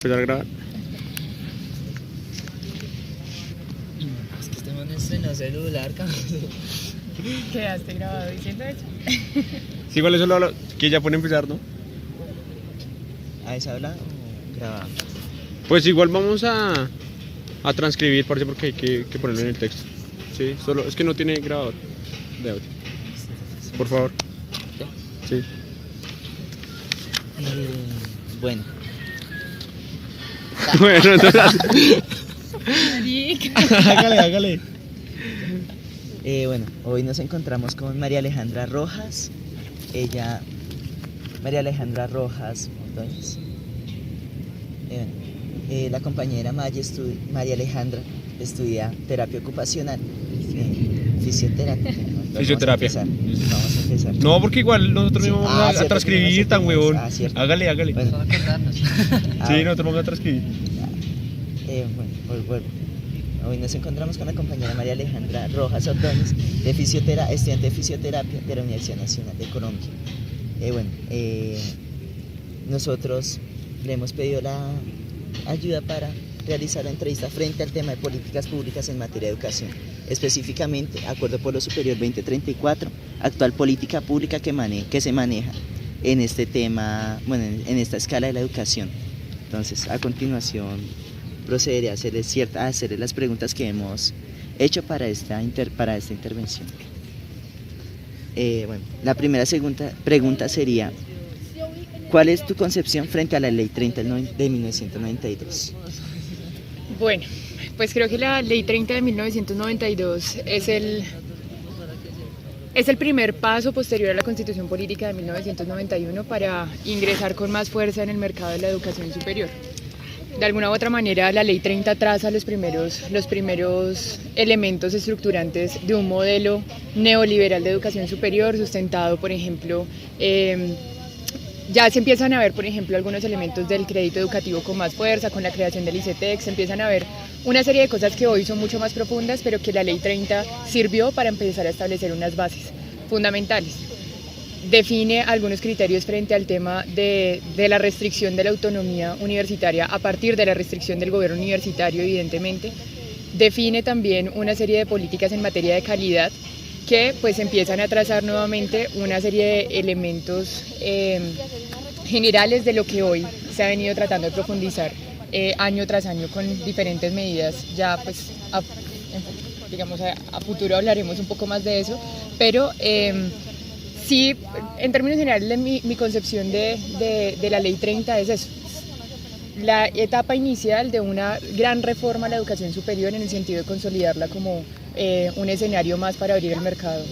Empezar a grabar. Es que este man estrenó celular, cabrón. ¿Quedaste grabado diciendo eso? Sí, igual eso lo hablo, que ya puede empezar, ¿no? ¿A esa habla o grababa? Pues igual vamos a transcribir, parece, porque hay que ponerlo en el texto. Sí, solo es que no tiene grabador de audio. Por favor. Sí. Bueno, Bueno, entonces. hágale. Bueno, hoy nos encontramos con María Alejandra Rojas. María Alejandra Rojas Ordóñez. La compañera María Alejandra estudia terapia ocupacional, fisioterapia. Fisioterapia. Vamos a empezar. No, porque igual nosotros mismos vamos a cierto, transcribir, que no tan sé huevón. cómo es. Cierto. Hágale. Bueno, Sí, nosotros vamos a transcribir. Bueno, hoy nos encontramos con la compañera María Alejandra Rojas Ordóñez, estudiante de fisioterapia de la Universidad Nacional de Colombia. Nosotros le hemos pedido la ayuda para realizar la entrevista frente al tema de políticas públicas en materia de educación, específicamente Acuerdo Pueblo Superior 2034, actual política pública que se maneja en este tema, bueno, en esta escala de la educación. Entonces, a continuación, procederé a hacerles las preguntas que hemos hecho para esta intervención. La primera pregunta sería: ¿cuál es tu concepción frente a la Ley 30 de 1992? Bueno, pues creo que la Ley 30 de 1992 es el primer paso posterior a la Constitución Política de 1991 para ingresar con más fuerza en el mercado de la educación superior. De alguna u otra manera, la Ley 30 traza los primeros elementos estructurantes de un modelo neoliberal de educación superior sustentado, por ejemplo, ya se empiezan a ver, por ejemplo, algunos elementos del crédito educativo con más fuerza, con la creación del ICETEX, se empiezan a ver una serie de cosas que hoy son mucho más profundas, pero que la Ley 30 sirvió para empezar a establecer unas bases fundamentales. Define algunos criterios frente al tema de la restricción de la autonomía universitaria a partir de la restricción del gobierno universitario, evidentemente. Define también una serie de políticas en materia de calidad que pues empiezan a trazar nuevamente una serie de elementos generales de lo que hoy se ha venido tratando de profundizar año tras año con diferentes medidas. Ya pues a futuro hablaremos un poco más de eso, pero sí, en términos generales mi concepción de la Ley 30 es eso: la etapa inicial de una gran reforma a la educación superior en el sentido de consolidarla como un escenario más para abrir el mercado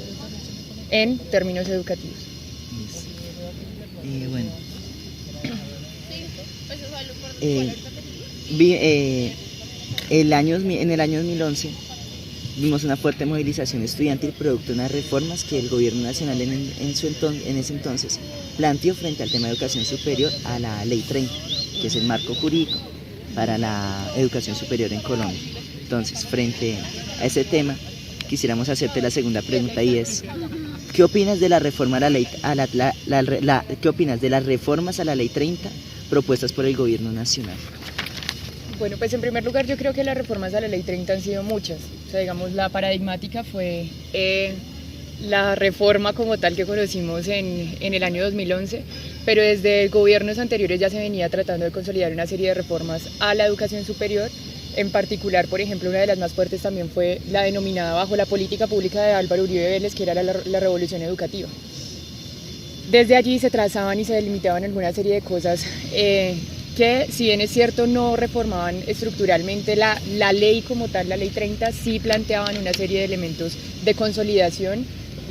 en términos educativos. En el año 2011 vimos una fuerte movilización estudiantil producto de unas reformas que el gobierno nacional en ese entonces planteó frente al tema de educación superior a la Ley 30, que es el marco jurídico para la educación superior en Colombia. Entonces, frente a ese tema, quisiéramos hacerte la segunda pregunta, y es: ¿qué opinas de la reforma a la ley, ¿qué opinas de las reformas a la Ley 30 propuestas por el gobierno nacional? Bueno, pues en primer lugar yo creo que las reformas a la Ley 30 han sido muchas. O sea, digamos, la paradigmática fue la reforma como tal que conocimos en el año 2011, pero desde gobiernos anteriores ya se venía tratando de consolidar una serie de reformas a la educación superior. En particular, por ejemplo, una de las más fuertes también fue la denominada bajo la política pública de Álvaro Uribe Vélez, que era la revolución educativa. Desde allí se trazaban y se delimitaban alguna serie de cosas que, si bien es cierto, no reformaban estructuralmente la ley como tal, la Ley 30, sí planteaban una serie de elementos de consolidación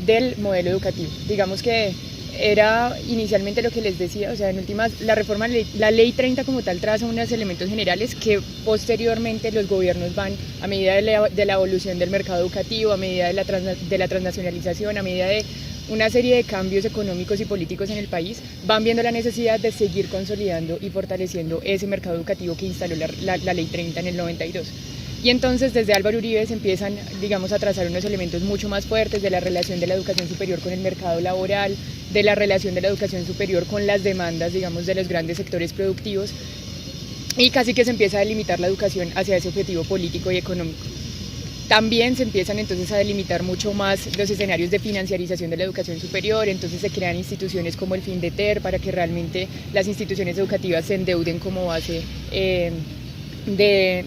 del modelo educativo. Digamos que era inicialmente lo que les decía, o sea, en últimas, la ley 30 como tal traza unos elementos generales que posteriormente los gobiernos van, a medida de la evolución del mercado educativo, a medida de la transnacionalización, a medida de una serie de cambios económicos y políticos en el país, van viendo la necesidad de seguir consolidando y fortaleciendo ese mercado educativo que instaló la Ley 30 en el 92. Y entonces desde Álvaro Uribe se empiezan, digamos, a trazar unos elementos mucho más fuertes de la relación de la educación superior con el mercado laboral, de la relación de la educación superior con las demandas, digamos, de los grandes sectores productivos, y casi que se empieza a delimitar la educación hacia ese objetivo político y económico. También se empiezan entonces a delimitar mucho más los escenarios de financiarización de la educación superior, entonces se crean instituciones como el FINDETER para que realmente las instituciones educativas se endeuden como base de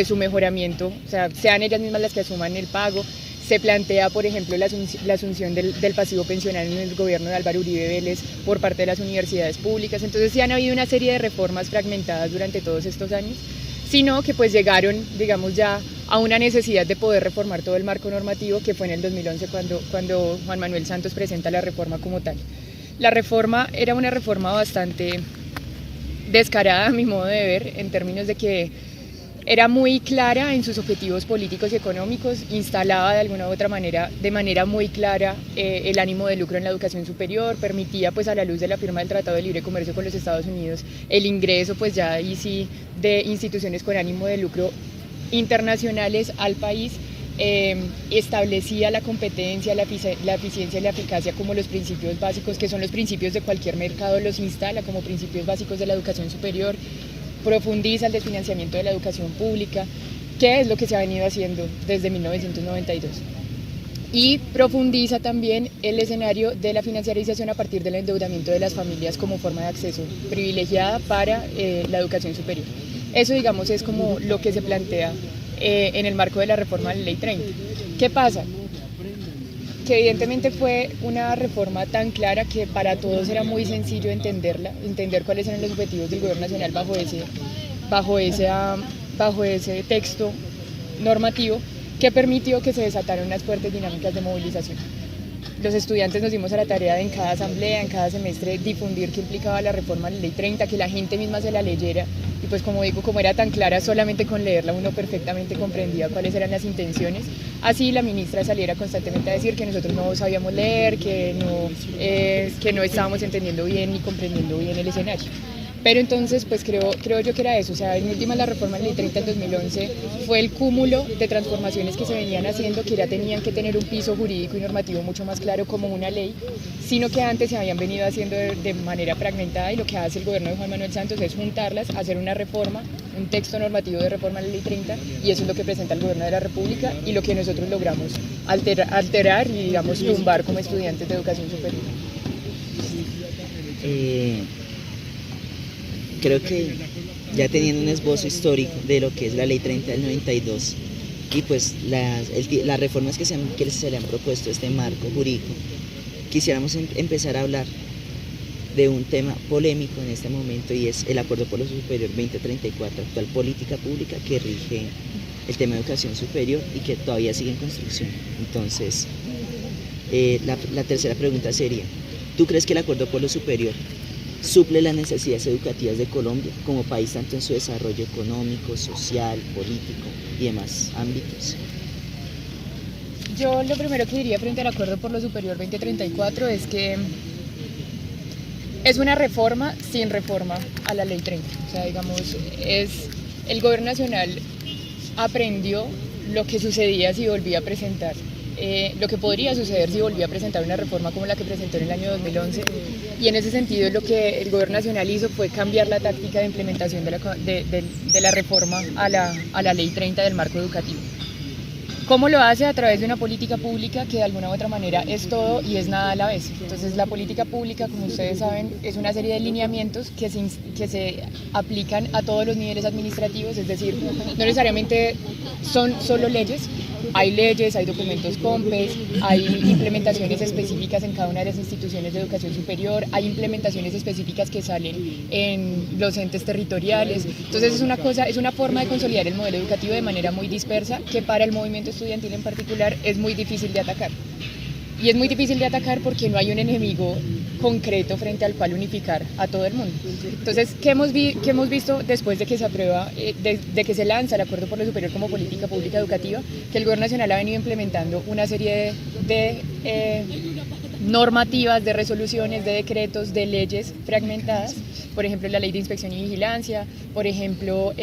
su mejoramiento, o sea, sean ellas mismas las que asuman el pago. Se plantea, por ejemplo, la asunción del pasivo pensional en el gobierno de Álvaro Uribe Vélez por parte de las universidades públicas. Entonces sí han habido una serie de reformas fragmentadas durante todos estos años, sino que pues llegaron, digamos, ya a una necesidad de poder reformar todo el marco normativo, que fue en el 2011 cuando Juan Manuel Santos presenta la reforma como tal. La reforma era una reforma bastante descarada a mi modo de ver, en términos de que era muy clara en sus objetivos políticos y económicos, instalaba de alguna u otra manera, de manera muy clara, el ánimo de lucro en la educación superior, permitía pues a la luz de la firma del Tratado de Libre Comercio con los Estados Unidos el ingreso pues ya ahí sí de instituciones con ánimo de lucro internacionales al país, establecía la competencia, la eficiencia y la eficacia como los principios básicos, que son los principios de cualquier mercado, los instala como principios básicos de la educación superior, profundiza el desfinanciamiento de la educación pública, que es lo que se ha venido haciendo desde 1992. Y profundiza también el escenario de la financiarización a partir del endeudamiento de las familias como forma de acceso privilegiada para la educación superior. Eso, digamos, es como lo que se plantea en el marco de la reforma de la Ley 30. ¿Qué pasa? Que evidentemente fue una reforma tan clara que para todos era muy sencillo entenderla, entender cuáles eran los objetivos del gobierno nacional bajo ese texto normativo, que permitió que se desataran unas fuertes dinámicas de movilización. Los estudiantes nos dimos a la tarea de en cada asamblea, en cada semestre, difundir qué implicaba la reforma de la Ley 30, que la gente misma se la leyera, y pues como digo, como era tan clara, solamente con leerla uno perfectamente comprendía cuáles eran las intenciones. Así la ministra saliera constantemente a decir que nosotros no sabíamos leer, que no estábamos entendiendo bien ni comprendiendo bien el escenario. Pero entonces, pues creo yo que era eso, o sea, en última la reforma de la Ley 30 del 2011 fue el cúmulo de transformaciones que se venían haciendo, que ya tenían que tener un piso jurídico y normativo mucho más claro como una ley, sino que antes se habían venido haciendo de manera fragmentada, y lo que hace el gobierno de Juan Manuel Santos es juntarlas, hacer una reforma, un texto normativo de reforma de la Ley 30, y eso es lo que presenta el gobierno de la República y lo que nosotros logramos alterar y, digamos, tumbar como estudiantes de educación superior. Creo que ya teniendo un esbozo histórico de lo que es la Ley 30 del 92 y pues las reformas que se le han propuesto a este marco jurídico, quisiéramos empezar a hablar de un tema polémico en este momento, y es el Acuerdo por lo Superior 2034, actual política pública que rige el tema de educación superior y que todavía sigue en construcción. Entonces, la tercera pregunta sería, ¿tú crees que el Acuerdo por lo Superior suple las necesidades educativas de Colombia como país, tanto en su desarrollo económico, social, político y demás ámbitos? Yo lo primero que diría frente al Acuerdo por lo Superior 2034 es que es una reforma sin reforma a la Ley 30. O sea, digamos, el gobierno nacional aprendió lo que sucedía si volvía a presentar, lo que podría suceder si volvía a presentar una reforma como la que presentó en el año 2011, y en ese sentido lo que el gobierno nacional hizo fue cambiar la táctica de implementación de la reforma a la Ley 30 del marco educativo. ¿Cómo lo hace? A través de una política pública que de alguna u otra manera es todo y es nada a la vez. Entonces la política pública, como ustedes saben, es una serie de lineamientos que se aplican a todos los niveles administrativos, es decir, no necesariamente son solo leyes. Hay leyes, hay documentos COMPES, hay implementaciones específicas en cada una de las instituciones de educación superior, hay implementaciones específicas que salen en los entes territoriales. Entonces es una forma de consolidar el modelo educativo de manera muy dispersa, que para el movimiento estudiantil en particular es muy difícil de atacar. Y es muy difícil de atacar porque no hay un enemigo concreto frente al cual unificar a todo el mundo. Entonces, ¿qué hemos visto después de que se aprueba, de que se lanza el Acuerdo por lo Superior como política pública educativa? Que el Gobierno Nacional ha venido implementando una serie de normativas, de resoluciones, de decretos, de leyes fragmentadas, por ejemplo, la Ley de Inspección y Vigilancia, por ejemplo,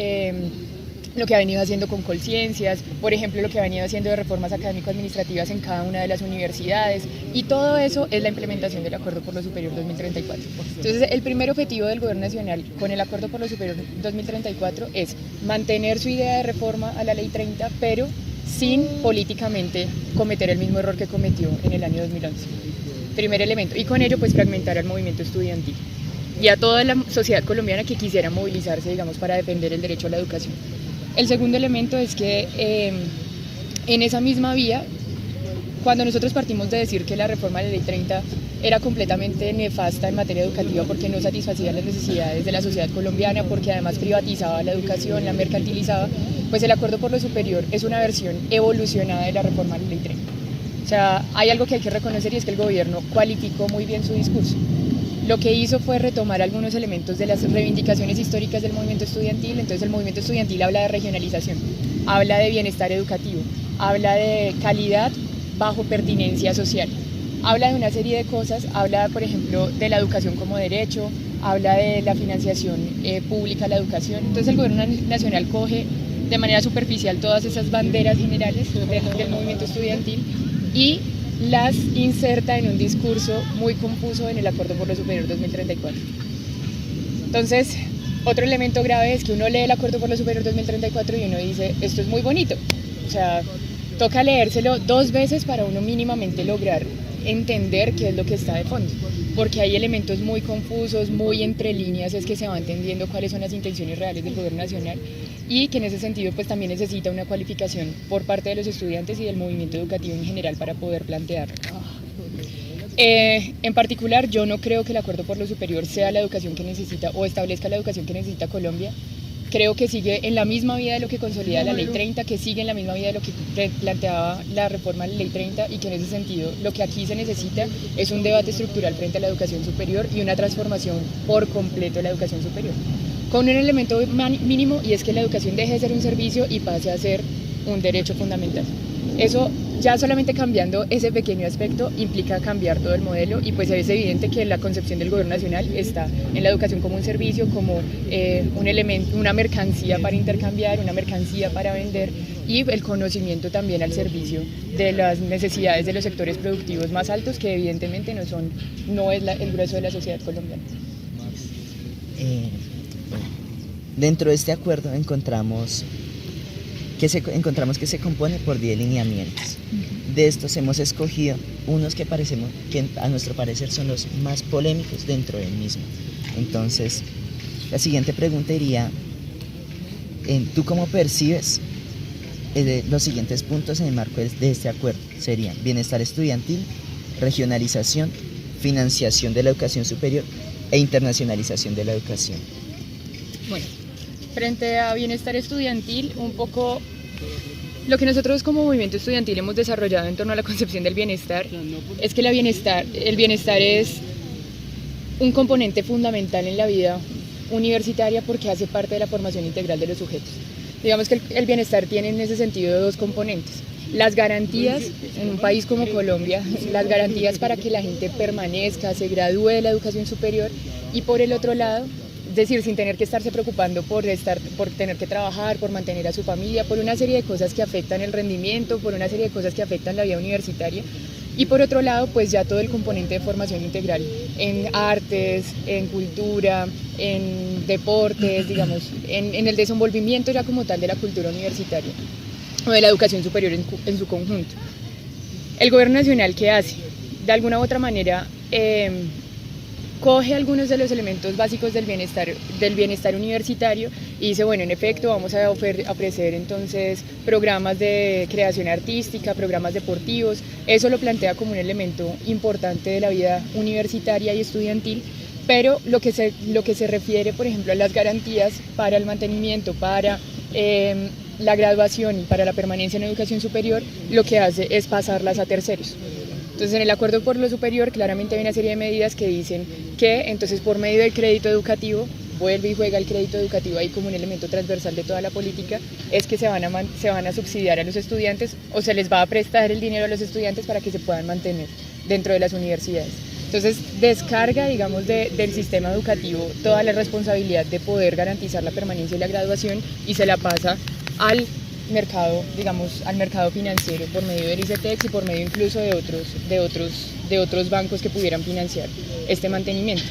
lo que ha venido haciendo con Colciencias, por ejemplo, lo que ha venido haciendo de reformas académico-administrativas en cada una de las universidades, y todo eso es la implementación del Acuerdo por lo Superior 2034. Entonces, el primer objetivo del Gobierno Nacional con el Acuerdo por lo Superior 2034 es mantener su idea de reforma a la Ley 30, pero sin políticamente cometer el mismo error que cometió en el año 2011. Primer elemento, y con ello pues fragmentar al movimiento estudiantil y a toda la sociedad colombiana que quisiera movilizarse, digamos, para defender el derecho a la educación. El segundo elemento es que en esa misma vía, cuando nosotros partimos de decir que la reforma de la Ley 30 era completamente nefasta en materia educativa porque no satisfacía las necesidades de la sociedad colombiana, porque además privatizaba la educación, la mercantilizaba, pues el Acuerdo por lo Superior es una versión evolucionada de la reforma de la Ley 30. O sea, hay algo que hay que reconocer y es que el gobierno cualificó muy bien su discurso. Lo que hizo fue retomar algunos elementos de las reivindicaciones históricas del movimiento estudiantil. Entonces el movimiento estudiantil habla de regionalización, habla de bienestar educativo, habla de calidad bajo pertinencia social, habla de una serie de cosas, habla por ejemplo de la educación como derecho, habla de la financiación pública a la educación. Entonces el gobierno nacional coge de manera superficial todas esas banderas generales del movimiento estudiantil y las inserta en un discurso muy confuso en el Acuerdo por lo Superior 2034. Entonces, otro elemento grave es que uno lee el Acuerdo por lo Superior 2034 y uno dice, esto es muy bonito. O sea, toca leérselo 2 veces para uno mínimamente lograr entender qué es lo que está de fondo, porque hay elementos muy confusos, muy entre líneas, es que se va entendiendo cuáles son las intenciones reales del gobierno nacional y que en ese sentido pues también necesita una cualificación por parte de los estudiantes y del movimiento educativo en general para poder plantearlo. En particular, yo no creo que el Acuerdo por lo Superior sea la educación que necesita o establezca la educación que necesita Colombia. Creo que sigue en la misma vía de lo que consolida la Ley 30, que sigue en la misma vía de lo que planteaba la reforma de la Ley 30 y que en ese sentido lo que aquí se necesita es un debate estructural frente a la educación superior y una transformación por completo de la educación superior. Con un elemento mínimo y es que la educación deje de ser un servicio y pase a ser un derecho fundamental. Eso ya solamente cambiando ese pequeño aspecto implica cambiar todo el modelo y pues es evidente que la concepción del gobierno nacional está en la educación como un servicio, como un elemento, una mercancía para intercambiar, una mercancía para vender y el conocimiento también al servicio de las necesidades de los sectores productivos más altos que evidentemente no es el grueso de la sociedad colombiana. Dentro de este acuerdo encontramos que se compone por 10 lineamientos. De estos hemos escogido unos que a nuestro parecer son los más polémicos dentro del mismo. Entonces, la siguiente pregunta iría, ¿tú cómo percibes los siguientes puntos en el marco de este acuerdo? Serían bienestar estudiantil, regionalización, financiación de la educación superior e internacionalización de la educación. Bueno, frente a bienestar estudiantil, un poco lo que nosotros como movimiento estudiantil hemos desarrollado en torno a la concepción del bienestar es que el bienestar es un componente fundamental en la vida universitaria porque hace parte de la formación integral de los sujetos. Digamos que el bienestar tiene en ese sentido 2 componentes. Las garantías en un país como Colombia, las garantías para que la gente permanezca, se gradúe de la educación superior y por el otro lado, es decir, sin tener que estarse preocupando por tener que trabajar, por mantener a su familia, por una serie de cosas que afectan el rendimiento, por una serie de cosas que afectan la vida universitaria. Y por otro lado, pues ya todo el componente de formación integral en artes, en cultura, en deportes, digamos, en el desenvolvimiento ya como tal de la cultura universitaria o de la educación superior en su conjunto. El gobierno nacional, ¿qué hace? De alguna u otra manera, coge algunos de los elementos básicos del bienestar universitario y dice, bueno, en efecto, vamos a ofrecer entonces programas de creación artística, programas deportivos. Eso lo plantea como un elemento importante de la vida universitaria y estudiantil, pero lo que se refiere, por ejemplo, a las garantías para el mantenimiento, para la graduación y para la permanencia en educación superior, lo que hace es pasarlas a terceros. Entonces, en el Acuerdo por lo Superior claramente hay una serie de medidas que dicen que entonces por medio del crédito educativo, vuelve y juega el crédito educativo ahí como un elemento transversal de toda la política, es que se van a subsidiar a los estudiantes o se les va a prestar el dinero a los estudiantes para que se puedan mantener dentro de las universidades. Entonces descarga, digamos, del sistema educativo toda la responsabilidad de poder garantizar la permanencia y la graduación y se la pasa al mercado, digamos, al mercado financiero por medio del ICETEX y por medio incluso de otros bancos que pudieran financiar este mantenimiento.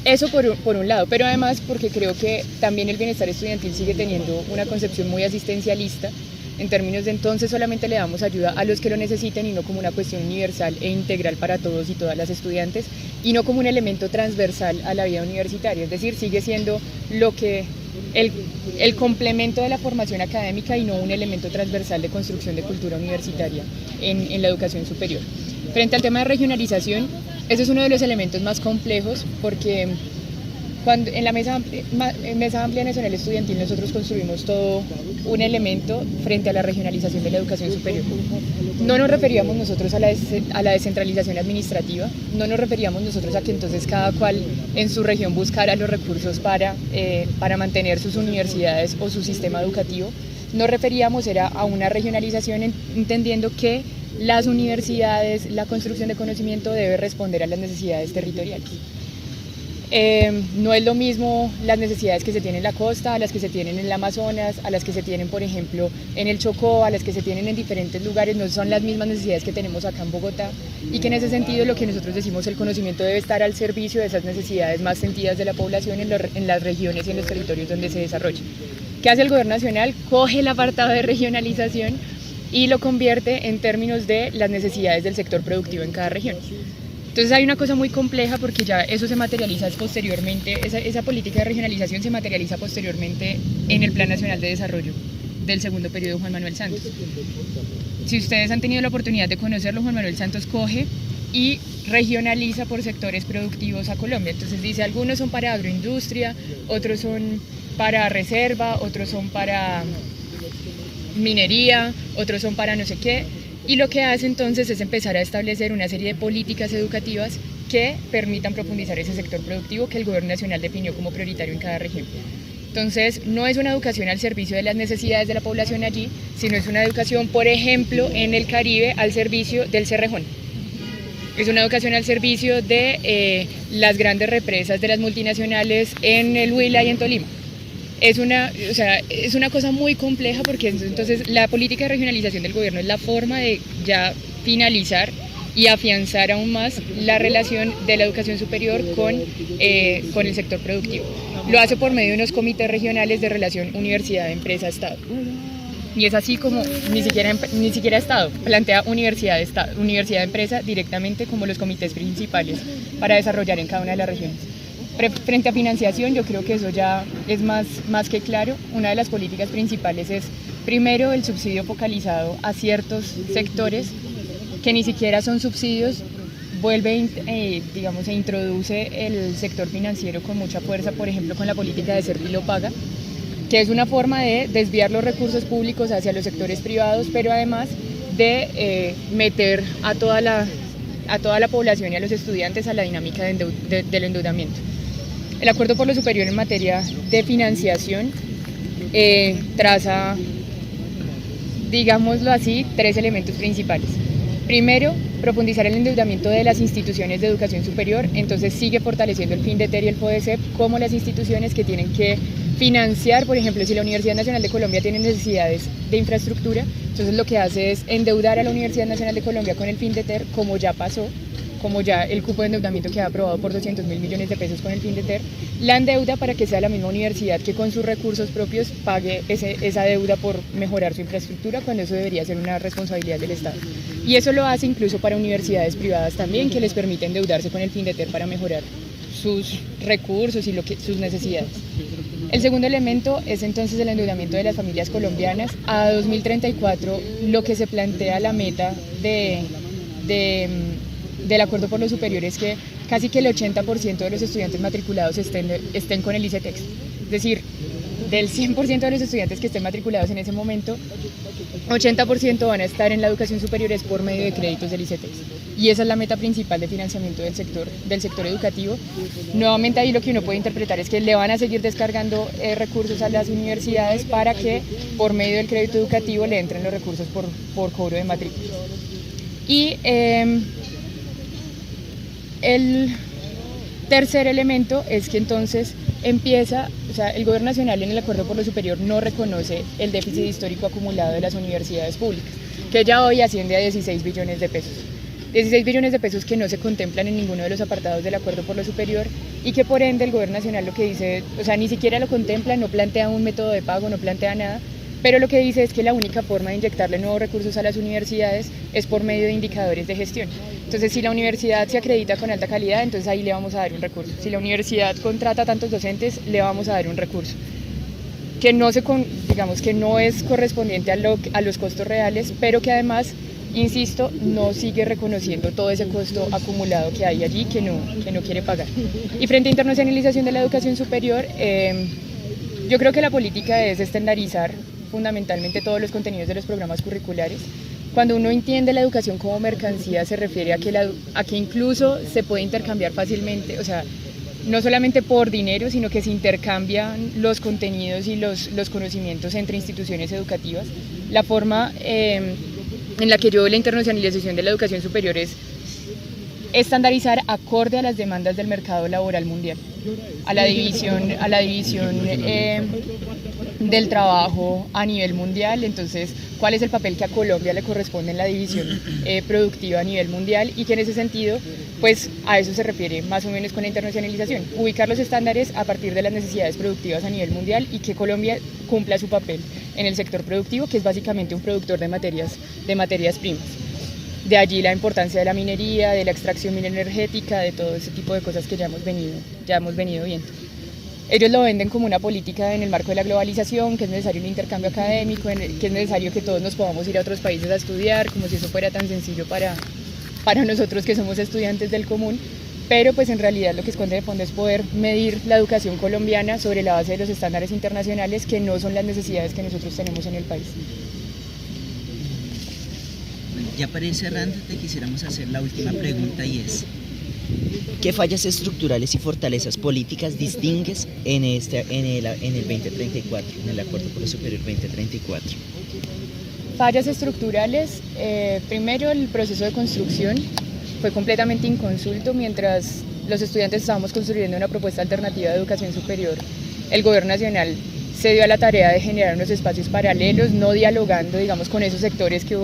Eso por un lado, pero además porque creo que también el bienestar estudiantil sigue teniendo una concepción muy asistencialista, en términos de entonces solamente le damos ayuda a los que lo necesiten y no como una cuestión universal e integral para todos y todas las estudiantes y no como un elemento transversal a la vida universitaria, es decir, sigue siendo lo que el complemento de la formación académica y no un elemento transversal de construcción de cultura universitaria en la educación superior. Frente al tema de regionalización, ese es uno de los elementos más complejos porque cuando en la mesa amplia nacional estudiantil nosotros construimos todo un elemento frente a la regionalización de la educación superior. No nos referíamos nosotros a la descentralización administrativa, no nos referíamos nosotros a que entonces cada cual en su región buscara los recursos para mantener sus universidades o su sistema educativo. Nos referíamos era a una regionalización entendiendo que las universidades, la construcción de conocimiento debe responder a las necesidades territoriales. No es lo mismo las necesidades que se tienen en la costa, a las que se tienen en el Amazonas, a las que se tienen, por ejemplo, en el Chocó, a las que se tienen en diferentes lugares, no son las mismas necesidades que tenemos acá en Bogotá y que en ese sentido lo que nosotros decimos, el conocimiento debe estar al servicio de esas necesidades más sentidas de la población en las regiones y en los territorios donde se desarrolla. ¿Qué hace el Gobierno Nacional? Coge el apartado de regionalización y lo convierte en términos de las necesidades del sector productivo en cada región. Entonces hay una cosa muy compleja porque ya eso se materializa posteriormente, esa política de regionalización se materializa posteriormente en el Plan Nacional de Desarrollo del segundo periodo de Juan Manuel Santos. Si ustedes han tenido la oportunidad de conocerlo, Juan Manuel Santos coge y regionaliza por sectores productivos a Colombia. Entonces dice, algunos son para agroindustria, otros son para reserva, otros son para minería, otros son para no sé qué. Y lo que hace entonces es empezar a establecer una serie de políticas educativas que permitan profundizar ese sector productivo que el Gobierno Nacional definió como prioritario en cada región. Entonces, no es una educación al servicio de las necesidades de la población allí, sino es una educación, por ejemplo, en el Caribe, al servicio del Cerrejón. Es una educación al servicio de las grandes represas de las multinacionales en el Huila y en Tolima. Es una cosa muy compleja porque entonces la política de regionalización del gobierno es la forma de ya finalizar y afianzar aún más la relación de la educación superior con el sector productivo. Lo hace por medio de unos comités regionales de relación universidad-empresa-estado. Y es así como ni siquiera Estado, plantea universidad-empresa directamente como los comités principales para desarrollar en cada una de las regiones. Frente a financiación, yo creo que eso ya es más que claro. Una de las políticas principales es, primero, el subsidio focalizado a ciertos sectores que ni siquiera son subsidios, vuelve, digamos, e introduce el sector financiero con mucha fuerza, por ejemplo, con la política de Servi lo paga, que es una forma de desviar los recursos públicos hacia los sectores privados, pero además de meter a toda la población y a los estudiantes a la dinámica del endeudamiento. El Acuerdo por lo Superior en materia de financiación traza, digámoslo así, 3 elementos principales. Primero, profundizar el endeudamiento de las instituciones de educación superior, entonces sigue fortaleciendo el FINDETER y el FODECEP como las instituciones que tienen que financiar, por ejemplo, si la Universidad Nacional de Colombia tiene necesidades de infraestructura, entonces lo que hace es endeudar a la Universidad Nacional de Colombia con el FINDETER, como ya pasó, como ya el cupo de endeudamiento queda aprobado por 200.000 millones de pesos con el FINDETER, la endeuda para que sea la misma universidad que con sus recursos propios pague esa deuda por mejorar su infraestructura, cuando eso debería ser una responsabilidad del Estado. Y eso lo hace incluso para universidades privadas también, que les permite endeudarse con el FINDETER para mejorar sus recursos y sus necesidades. El segundo elemento es entonces el endeudamiento de las familias colombianas. A 2034 lo que se plantea la meta del Acuerdo por lo Superior es que casi que el 80% de los estudiantes matriculados estén con el ICETEX. Es decir, del 100% de los estudiantes que estén matriculados en ese momento, 80% van a estar en la educación superior es por medio de créditos del ICETEX. Y esa es la meta principal de financiamiento del sector educativo. Nuevamente ahí lo que uno puede interpretar es que le van a seguir descargando recursos a las universidades para que por medio del crédito educativo le entren los recursos por cobro de matrículas. Y el tercer elemento es que entonces empieza, o sea, el gobierno nacional en el acuerdo por lo superior no reconoce el déficit histórico acumulado de las universidades públicas, que ya hoy asciende a 16 billones de pesos. 16 billones de pesos que no se contemplan en ninguno de los apartados del acuerdo por lo superior y que por ende el gobierno nacional lo que dice, o sea, ni siquiera lo contempla, no plantea un método de pago, no plantea nada, pero lo que dice es que la única forma de inyectarle nuevos recursos a las universidades es por medio de indicadores de gestión. Entonces, si la universidad se acredita con alta calidad, entonces ahí le vamos a dar un recurso. Si la universidad contrata tantos docentes, le vamos a dar un recurso que no digamos que no es correspondiente a los costos reales, pero que además, insisto, no sigue reconociendo todo ese costo acumulado que hay allí que no quiere pagar. Y frente a internacionalización de la educación superior, yo creo que la política es estandarizar fundamentalmente todos los contenidos de los programas curriculares. Cuando uno entiende la educación como mercancía, se refiere a que incluso se puede intercambiar fácilmente, o sea, no solamente por dinero, sino que se intercambian los contenidos y los conocimientos entre instituciones educativas. La forma en la que yo veo la internacionalización de la educación superior es estandarizar acorde a las demandas del mercado laboral mundial, a la división del trabajo a nivel mundial. Entonces, ¿cuál es el papel que a Colombia le corresponde en la división productiva a nivel mundial? Y que en ese sentido, pues a eso se refiere más o menos con la internacionalización, ubicar los estándares a partir de las necesidades productivas a nivel mundial y que Colombia cumpla su papel en el sector productivo, que es básicamente un productor de materias primas. De allí la importancia de la minería, de la extracción mineroenergética, de todo ese tipo de cosas que ya hemos venido viendo. Ellos lo venden como una política en el marco de la globalización, que es necesario un intercambio académico, que es necesario que todos nos podamos ir a otros países a estudiar, como si eso fuera tan sencillo para nosotros que somos estudiantes del común, pero pues en realidad lo que esconde de fondo es poder medir la educación colombiana sobre la base de los estándares internacionales, que no son las necesidades que nosotros tenemos en el país. Ya para ir cerrando, te quisiéramos hacer la última pregunta y es: ¿qué fallas estructurales y fortalezas políticas distingues en el 2034, en el Acuerdo por lo Superior 2034? Fallas estructurales, primero el proceso de construcción fue completamente inconsulto. Mientras los estudiantes estábamos construyendo una propuesta alternativa de educación superior, el gobierno nacional se dio a la tarea de generar unos espacios paralelos, no dialogando, digamos, con esos sectores que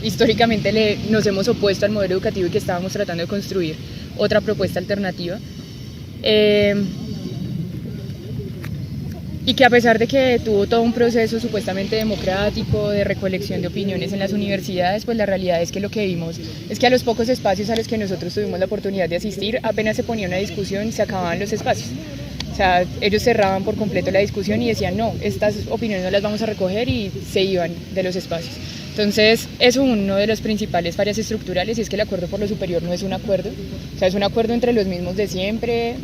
históricamente nos hemos opuesto al modelo educativo y que estábamos tratando de construir otra propuesta alternativa. Y que a pesar de que tuvo todo un proceso supuestamente democrático de recolección de opiniones en las universidades, pues la realidad es que lo que vimos es que a los pocos espacios a los que nosotros tuvimos la oportunidad de asistir, apenas se ponía una discusión, se acababan los espacios. O sea, ellos cerraban por completo la discusión y decían, no, estas opiniones no las vamos a recoger, y se iban de los espacios. Entonces, eso es uno de las principales fallas estructurales, y es que el acuerdo por lo superior no es un acuerdo, o sea, es un acuerdo entre los mismos de siempre.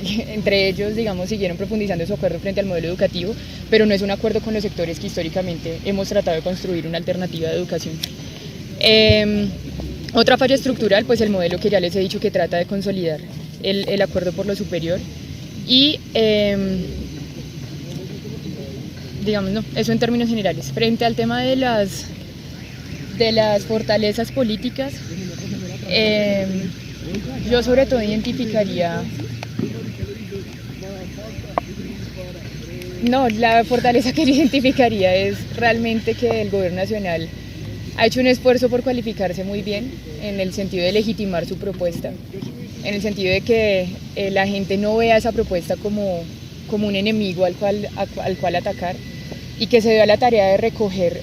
Entre ellos, digamos, siguieron profundizando su acuerdo frente al modelo educativo, pero no es un acuerdo con los sectores que históricamente hemos tratado de construir una alternativa de educación. Otra falla estructural, pues el modelo que ya les he dicho, que trata de consolidar el acuerdo por lo superior. Y, digamos, no, eso en términos generales. Frente al tema de las fortalezas políticas, yo sobre todo identificaría... No, la fortaleza que yo identificaría es realmente que el gobierno nacional ha hecho un esfuerzo por cualificarse muy bien, en el sentido de legitimar su propuesta, en el sentido de que la gente no vea esa propuesta como un enemigo al cual atacar, y que se dio a la tarea de recoger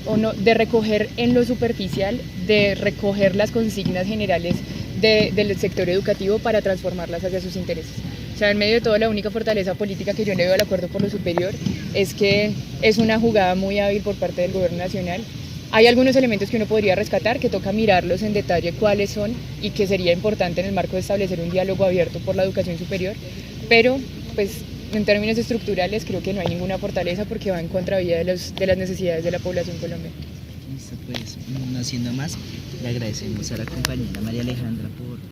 en lo superficial, de recoger las consignas generales del sector educativo para transformarlas hacia sus intereses. O sea, en medio de todo, la única fortaleza política que yo le veo al acuerdo por lo superior es que es una jugada muy hábil por parte del gobierno nacional. Hay algunos elementos que uno podría rescatar, que toca mirarlos en detalle cuáles son, y que sería importante en el marco de establecer un diálogo abierto por la educación superior, pero pues en términos estructurales creo que no hay ninguna fortaleza, porque va en contravía de las necesidades de la población colombiana. Listo, pues no siendo más, le agradecemos a la compañera María Alejandra por